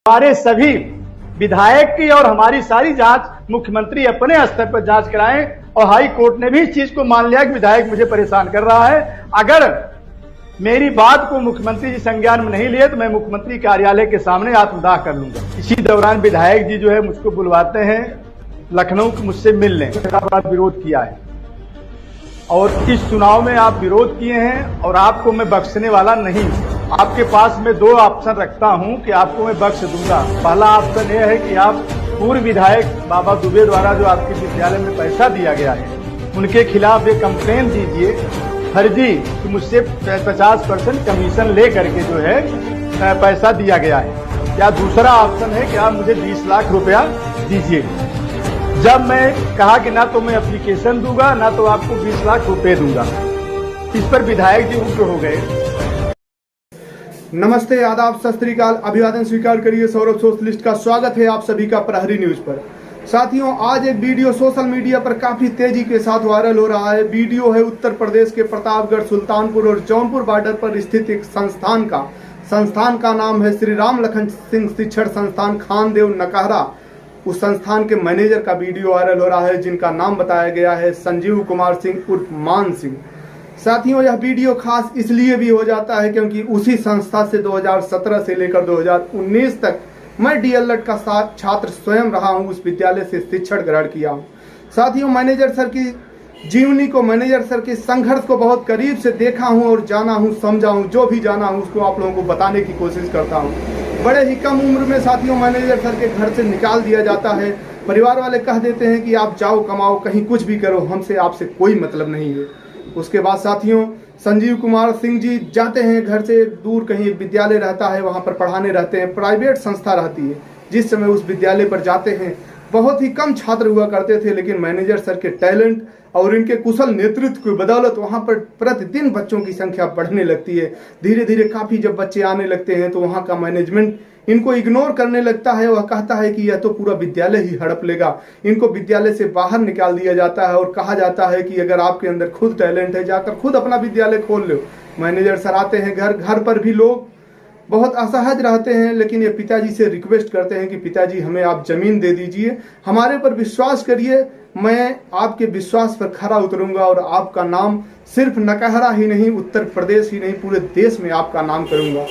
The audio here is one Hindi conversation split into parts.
हमारे सभी विधायक की और हमारी सारी जांच मुख्यमंत्री अपने स्तर पर जांच कराएं और हाई कोर्ट ने भी इस चीज को मान लिया कि विधायक मुझे परेशान कर रहा है। अगर मेरी बात को मुख्यमंत्री जी संज्ञान में नहीं लिए तो मैं मुख्यमंत्री कार्यालय के सामने आत्मदाह कर लूंगा। इसी दौरान विधायक जी जो है मुझको बुलवाते हैं लखनऊ के मुझसे मिलने, बड़ा विरोध किया है और इस चुनाव में आप विरोध किए हैं और आपको मैं बख्शने वाला नहीं हूं। आपके पास मैं दो ऑप्शन रखता हूं कि आपको मैं बख्श दूंगा। पहला ऑप्शन यह है कि आप पूर्व विधायक बाबा दुबे द्वारा जो आपके विद्यालय में पैसा दिया गया है उनके खिलाफ एक कंप्लेन दीजिए फर्जी कि मुझसे 50% कमीशन ले करके जो है पैसा दिया गया है। या दूसरा ऑप्शन है कि आप मुझे 20 लाख रुपया दीजिए। जब मैं कहा कि ना तो मैं एप्लीकेशन दूंगा ना तो आपको 20 लाख रुपए दूंगा, इस पर विधायक जी उग्र हो गए। नमस्ते, आदाब, सत श्री अकाल, अभिवादन स्वीकार करिए। सौरभ सोशलिस्ट का स्वागत है आप सभी का प्रहरी न्यूज पर। साथियों, आज एक वीडियो सोशल मीडिया पर काफी तेजी के साथ वायरल हो रहा है। वीडियो है उत्तर प्रदेश के प्रतापगढ़, सुल्तानपुर और जौनपुर बॉर्डर पर स्थित एक संस्थान का नाम है श्री राम लखन सिंह शिक्षण संस्थान खानदेव नकहरा। उस संस्थान के मैनेजर का वीडियो वायरल हो रहा है जिनका नाम बताया गया है संजीव कुमार सिंह उर्फ मान सिंह। साथियों, यह वीडियो खास इसलिए भी हो जाता है क्योंकि उसी संस्था से 2017 से लेकर 2019 तक मैं डीएलएड का छात्र स्वयं रहा हूं। उस विद्यालय से शिक्षण ग्रहण किया हूं। साथियों, मैनेजर सर की जीवनी को, मैनेजर सर के संघर्ष को बहुत करीब से देखा हूं और जाना हूं, समझा हूं। जो भी जाना हूं उसको आप लोगों को बताने की कोशिश करता हूं। बड़े ही कम उम्र में साथियों मैनेजर सर के घर से निकाल दिया जाता है। परिवार वाले कह देते हैं कि आप जाओ, कमाओ, कहीं कुछ भी करो, हमसे आपसे कोई मतलब नहीं है। उसके बाद साथियों संजीव कुमार सिंह जी जाते हैं घर से दूर, कहीं विद्यालय रहता है वहां पर पढ़ाने रहते हैं। प्राइवेट संस्था रहती है। जिस समय उस विद्यालय पर जाते हैं बहुत ही कम छात्र हुआ करते थे, लेकिन मैनेजर सर के टैलेंट और इनके कुशल नेतृत्व की बदौलत वहां पर प्रतिदिन बच्चों की संख्या बढ़ने लगती है। धीरे धीरे काफी जब बच्चे आने लगते हैं तो वहां का मैनेजमेंट इनको इग्नोर करने लगता है। वह कहता है कि यह तो पूरा विद्यालय ही हड़प लेगा। इनको विद्यालय से बाहर निकाल दिया जाता है और कहा जाता है कि अगर आपके अंदर खुद टैलेंट है जाकर खुद अपना विद्यालय खोल लो। मैनेजर सर आते हैं घर पर भी लोग बहुत असहज रहते हैं, लेकिन ये पिताजी से रिक्वेस्ट करते हैं कि पिताजी हमें आप जमीन दे दीजिए, हमारे पर विश्वास करिए, मैं आपके विश्वास पर खरा उतरूंगा और आपका नाम सिर्फ नकहरा ही नहीं, उत्तर प्रदेश ही नहीं, पूरे देश में आपका नाम करूंगा।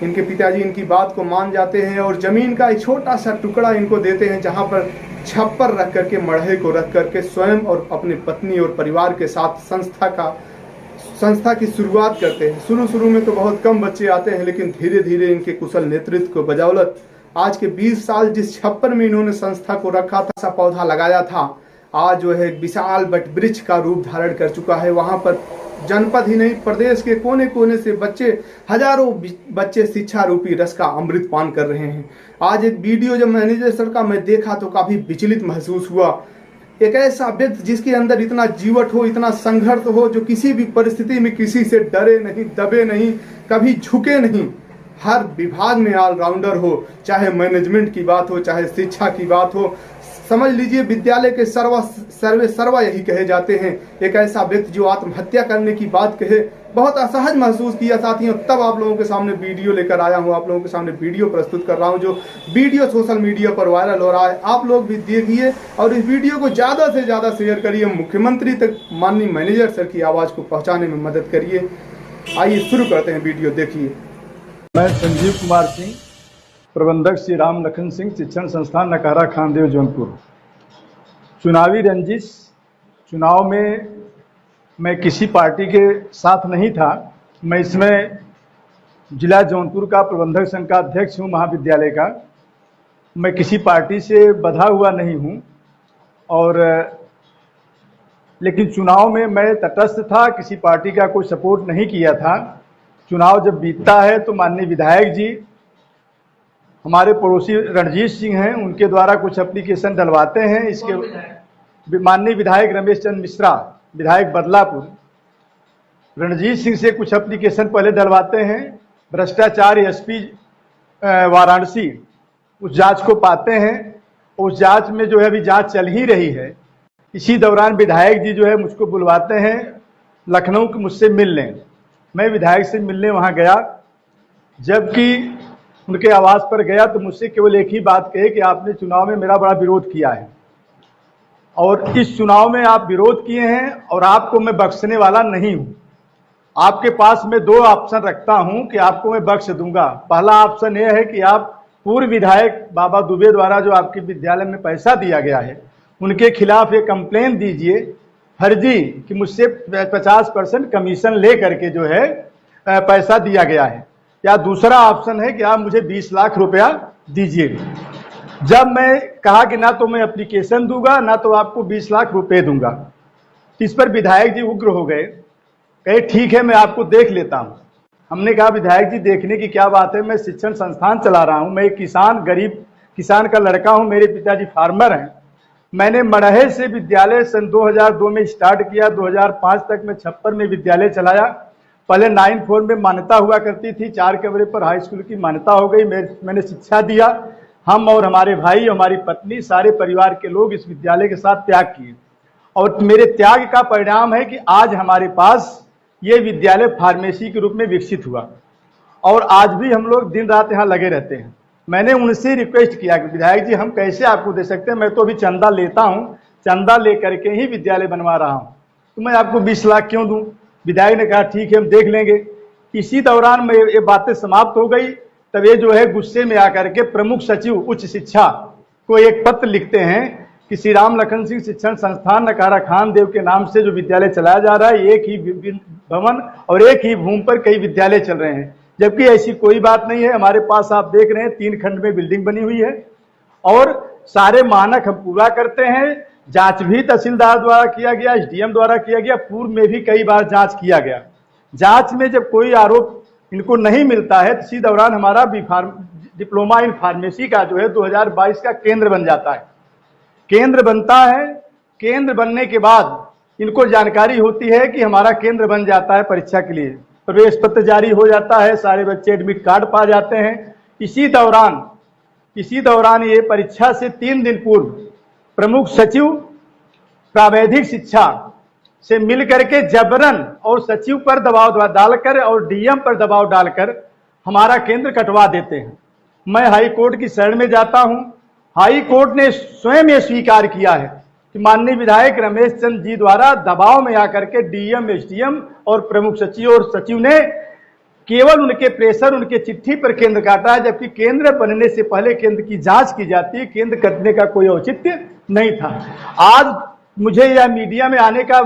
इनके पिताजी इनकी बात को मान जाते हैं और जमीन का एक छोटा सा टुकड़ा इनको देते हैं जहां पर छप्पर रख करके, मढ़े को रख करके स्वयं और अपनी पत्नी और परिवार के साथ संस्था की शुरुआत करते हैं। शुरू में तो बहुत कम बच्चे आते हैं, लेकिन धीरे धीरे इनके कुशल नेतृत्व को बदौलत आज के 20 साल जिस छप्पर में इन्होंने संस्था को रखा था, सा पौधा लगाया था, आज जो है विशाल वट वृक्ष का रूप धारण कर चुका है। वहां पर जनपद ही नहीं प्रदेश के कोने कोने से हजारों बच्चे शिक्षा रूपी रस का अमृत पान कर रहे हैं। आज एक वीडियो जब मैनेजर सर का मैं देखा तो काफी विचलित महसूस हुआ। एक ऐसा व्यक्ति जिसके अंदर इतना जीवट हो, इतना संघर्ष हो, जो किसी भी परिस्थिति में किसी से डरे नहीं, दबे नहीं, कभी झुके नहीं, हर विभाग में ऑलराउंडर हो, चाहे मैनेजमेंट की बात हो, चाहे शिक्षा की बात हो, समझ लीजिए विद्यालय के सर्वा यही कहे जाते हैं। एक ऐसा व्यक्ति जो आत्महत्या करने की बात कहे, बहुत असहज महसूस किया साथियों। तब आप लोगों के सामने वीडियो लेकर आया हूं, आप लोगों के सामने वीडियो प्रस्तुत कर रहा हूं। जो वीडियो सोशल मीडिया पर वायरल हो रहा है, आप लोग भी देखिए और इस वीडियो को ज्यादा से ज्यादा शेयर करिए। मुख्यमंत्री तक माननीय मैनेजर सर की आवाज को पहुंचाने में मदद करिए। आइए शुरू करते हैं, वीडियो देखिए। मैं संजीव कुमार सिंह, प्रबंधक श्री राम लखन सिंह शिक्षण संस्थान नकहरा खानदेव जौनपुर। चुनावी रंजिश, चुनाव में मैं किसी पार्टी के साथ नहीं था। मैं इसमें जिला जौनपुर का प्रबंधक संघ का अध्यक्ष हूँ महाविद्यालय का। मैं किसी पार्टी से बंधा हुआ नहीं हूँ और लेकिन चुनाव में मैं तटस्थ था, किसी पार्टी का कोई सपोर्ट नहीं किया था। चुनाव जब बीतता है तो माननीय विधायक जी, हमारे पड़ोसी रणजीत सिंह हैं, उनके द्वारा कुछ एप्लीकेशन डलवाते हैं। इसके माननीय विधायक रमेश चंद्र मिश्रा, विधायक बदलापुर, रणजीत सिंह से कुछ एप्लीकेशन पहले डलवाते हैं। भ्रष्टाचार एसपी वाराणसी उस जांच को पाते हैं। उस जांच में जो है अभी जांच चल ही रही है। इसी दौरान विधायक जी जो है मुझको बुलवाते हैं लखनऊ के मुझसे मिलने। मैं विधायक से मिलने वहां गया, जबकि उनके आवास पर गया तो मुझसे केवल एक ही बात कही कि आपने चुनाव में मेरा बड़ा विरोध किया है और इस चुनाव में आप विरोध किए हैं और आपको मैं बख्शने वाला नहीं हूं। आपके पास मैं दो ऑप्शन रखता हूं कि आपको मैं बख्श दूंगा। पहला ऑप्शन यह है कि आप पूर्व विधायक बाबा दुबे द्वारा जो आपके विद्यालय में पैसा दिया गया है उनके खिलाफ एक कंप्लेन दीजिए फर्जी कि मुझसे 50% कमीशन ले करके जो है पैसा दिया गया है, या दूसरा ऑप्शन है कि आप मुझे 20 लाख रुपया दीजिए। जब मैं कहा कि ना तो मैं एप्लीकेशन दूंगा ना तो आपको 20 लाख रुपए दूंगा, इस पर विधायक जी उग्र हो गए, कहे ठीक है मैं आपको देख लेता हूं। हमने कहा विधायक जी देखने की क्या बात है, मैं शिक्षण संस्थान चला रहा हूं, मैं एक किसान गरीब किसान का लड़का हूं, मेरे पिताजी फार्मर हैं। मैंने मड़हे से विद्यालय सन 2002 में स्टार्ट किया, 2005 तक मैं छप्पर में विद्यालय चलाया। पहले 9-4 में मान्यता हुआ करती थी, 4 कमरे पर हाई स्कूल की मान्यता हो गई। मैंने शिक्षा दिया, हम और हमारे भाई, हमारी पत्नी, सारे परिवार के लोग इस विद्यालय के साथ त्याग किए और मेरे त्याग का परिणाम है कि आज हमारे पास ये विद्यालय फार्मेसी के रूप में विकसित हुआ और आज भी हम लोग दिन रात यहाँ लगे रहते हैं। मैंने उनसे रिक्वेस्ट किया कि विधायक जी हम कैसे आपको दे सकते हैं, मैं तो अभी चंदा लेता हूँ, चंदा लेकर के ही विद्यालय बनवा रहा हूँ, तो मैं आपको 20 लाख क्यों दूँ। विधायक ने कहा ठीक है हम देख लेंगे। इसी दौरान में ये बातें समाप्त हो गई। तब ये जो है गुस्से में आकर के प्रमुख सचिव उच्च शिक्षा को एक पत्र लिखते हैं कि श्री राम लखन सिंह शिक्षण संस्थान नकारा खान देव के नाम से जो विद्यालय चलाया जा रहा है, एक ही भवन और एक ही भूमि पर कई विद्यालय चल रहे हैं, जबकि ऐसी कोई बात नहीं है। हमारे पास आप देख रहे हैं 3 खंड में बिल्डिंग बनी हुई है और सारे मानक हम पूरा करते हैं। जांच भी तहसीलदार द्वारा किया गया, एसडीएम द्वारा किया गया, पूर्व में भी कई बार जांच किया गया। जांच में जब कोई आरोप इनको नहीं मिलता है तो इसी दौरान हमारा डिप्लोमा इन फार्मेसी का जो है 2022 का केंद्र बन जाता है। केंद्र बनता है, केंद्र बनने के बाद इनको जानकारी होती है कि हमारा केंद्र बन जाता है, परीक्षा के लिए प्रवेश पत्र जारी हो जाता है, सारे बच्चे एडमिट कार्ड पा जाते हैं। इसी दौरान ये परीक्षा से 3 दिन पूर्व प्रमुख सचिव प्रावैधिक शिक्षा से मिल करके जबरन और सचिव पर दबाव डालकर और डीएम पर दबाव डालकर हमारा केंद्र कटवा देते हैं। मैं हाई कोर्ट की शरण में जाता हूं। हाई कोर्ट ने स्वयं ये स्वीकार किया है कि माननीय विधायक रमेश चंद्र जी द्वारा दबाव में आकर के डीएम, एसडीएम और प्रमुख सचिव और सचिव ने केवल उनके प्रेशर, उनके चिट्ठी पर केंद्र काटा है, जबकि केंद्र बनने से पहले केंद्र की जांच की जाती है। केंद्र कटने का कोई औचित्य नहीं था। आज मुझे यह मीडिया में आने का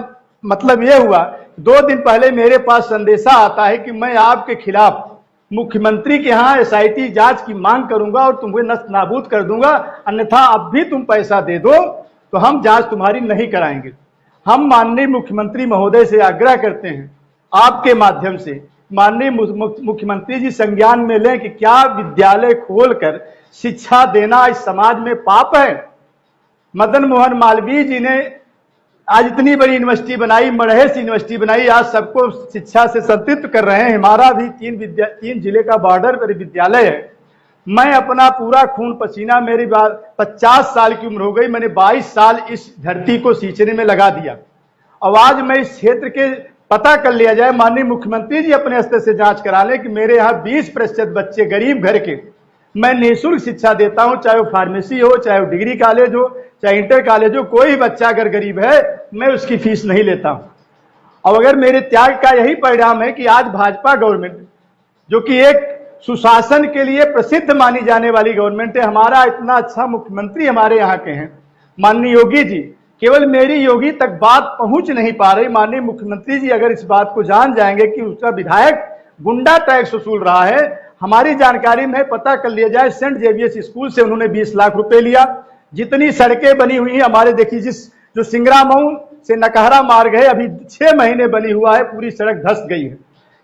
मतलब यह हुआ, 2 दिन पहले मेरे पास संदेशा आता है कि मैं आपके खिलाफ मुख्यमंत्री के यहाँ एसआईटी जांच की मांग करूंगा और तुम्हें नष्ट नाबूद कर दूंगा, अन्यथा अब भी तुम पैसा दे दो तो हम जांच तुम्हारी नहीं कराएंगे। हम माननीय मुख्यमंत्री महोदय से आग्रह करते हैं आपके माध्यम से, माननीय मुख्यमंत्री जी संज्ञान में लें कि क्या विद्यालय खोलकर शिक्षा देना इस समाज में पाप है। मदन मोहन मालवीय जी ने आज इतनी बड़ी यूनिवर्सिटी बनाई, मड़हे से यूनिवर्सिटी बनाई, आज सबको शिक्षा से संतृप्त कर रहे हैं। हमारा भी 3 जिले का बॉर्डर पर विद्यालय है। मैं अपना पूरा खून पसीना, मेरी 50 साल की उम्र हो गई, मैंने 22 साल इस धरती को सींचने में लगा दिया। अब आज मैं इस क्षेत्र के पता कर लिया जाए, माननीय मुख्यमंत्री जी अपने स्तर से जांच करा लें कि मेरे यहाँ 20% बच्चे गरीब घर के मैं निःशुल्क शिक्षा देता हूं, चाहे वो फार्मेसी हो, चाहे वो डिग्री कॉलेज हो, चाहे इंटर कॉलेज हो, कोई बच्चा अगर गरीब है मैं उसकी फीस नहीं लेता हूं। और अगर मेरे त्याग का यही परिणाम है कि आज भाजपा गवर्नमेंट, जो कि एक सुशासन के लिए प्रसिद्ध मानी जाने वाली गवर्नमेंट है, हमारा इतना अच्छा मुख्यमंत्री हमारे यहाँ के हैं माननीय योगी जी, केवल मेरी योगी तक बात पहुंच नहीं पा रही। माननीय मुख्यमंत्री जी अगर इस बात को जान जाएंगे कि उसका विधायक गुंडा टैक्स वसूल रहा है, हमारी जानकारी में पता कर लिया जाए, सेंट जेवियर्स स्कूल से उन्होंने 20 लाख रुपए लिया। जितनी सड़कें बनी हुई हैं हमारे, देखिए जो सिंगरामऊ से नकहरा मार्ग है, अभी 6 महीने बनी हुआ है, पूरी सड़क धंस गई है।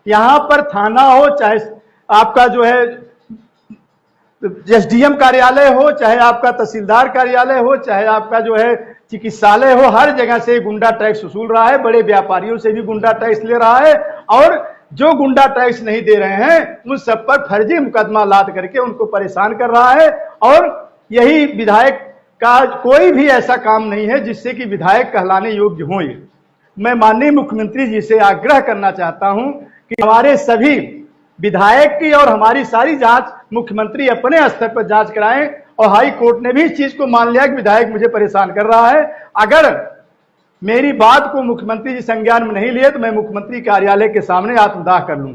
यहाँ पर थाना हो, चाहे आपका जो है एसडीएम कार्यालय हो, चाहे आपका तहसीलदार कार्यालय हो, चाहे आपका जो है चिकित्सालय हो, हर जगह से गुंडा टैक्स वसूल रहा है। बड़े व्यापारियों से भी गुंडा टैक्स ले रहा है और जो गुंडा टैक्स नहीं दे रहे हैं उन सब पर फर्जी मुकदमा लाद करके उनको परेशान कर रहा है। और यही विधायक का कोई भी ऐसा काम नहीं है जिससे कि विधायक कहलाने योग्य हो। मैं माननीय मुख्यमंत्री जी से आग्रह करना चाहता हूं कि हमारे सभी विधायक की और हमारी सारी जांच मुख्यमंत्री अपने स्तर पर जांच कराएं। और हाई कोर्ट ने भी इस चीज को मान लिया कि विधायक मुझे परेशान कर रहा है। अगर मेरी बात को मुख्यमंत्री जी संज्ञान में नहीं लिए तो मैं मुख्यमंत्री कार्यालय के सामने आत्मदाह कर लूंगा।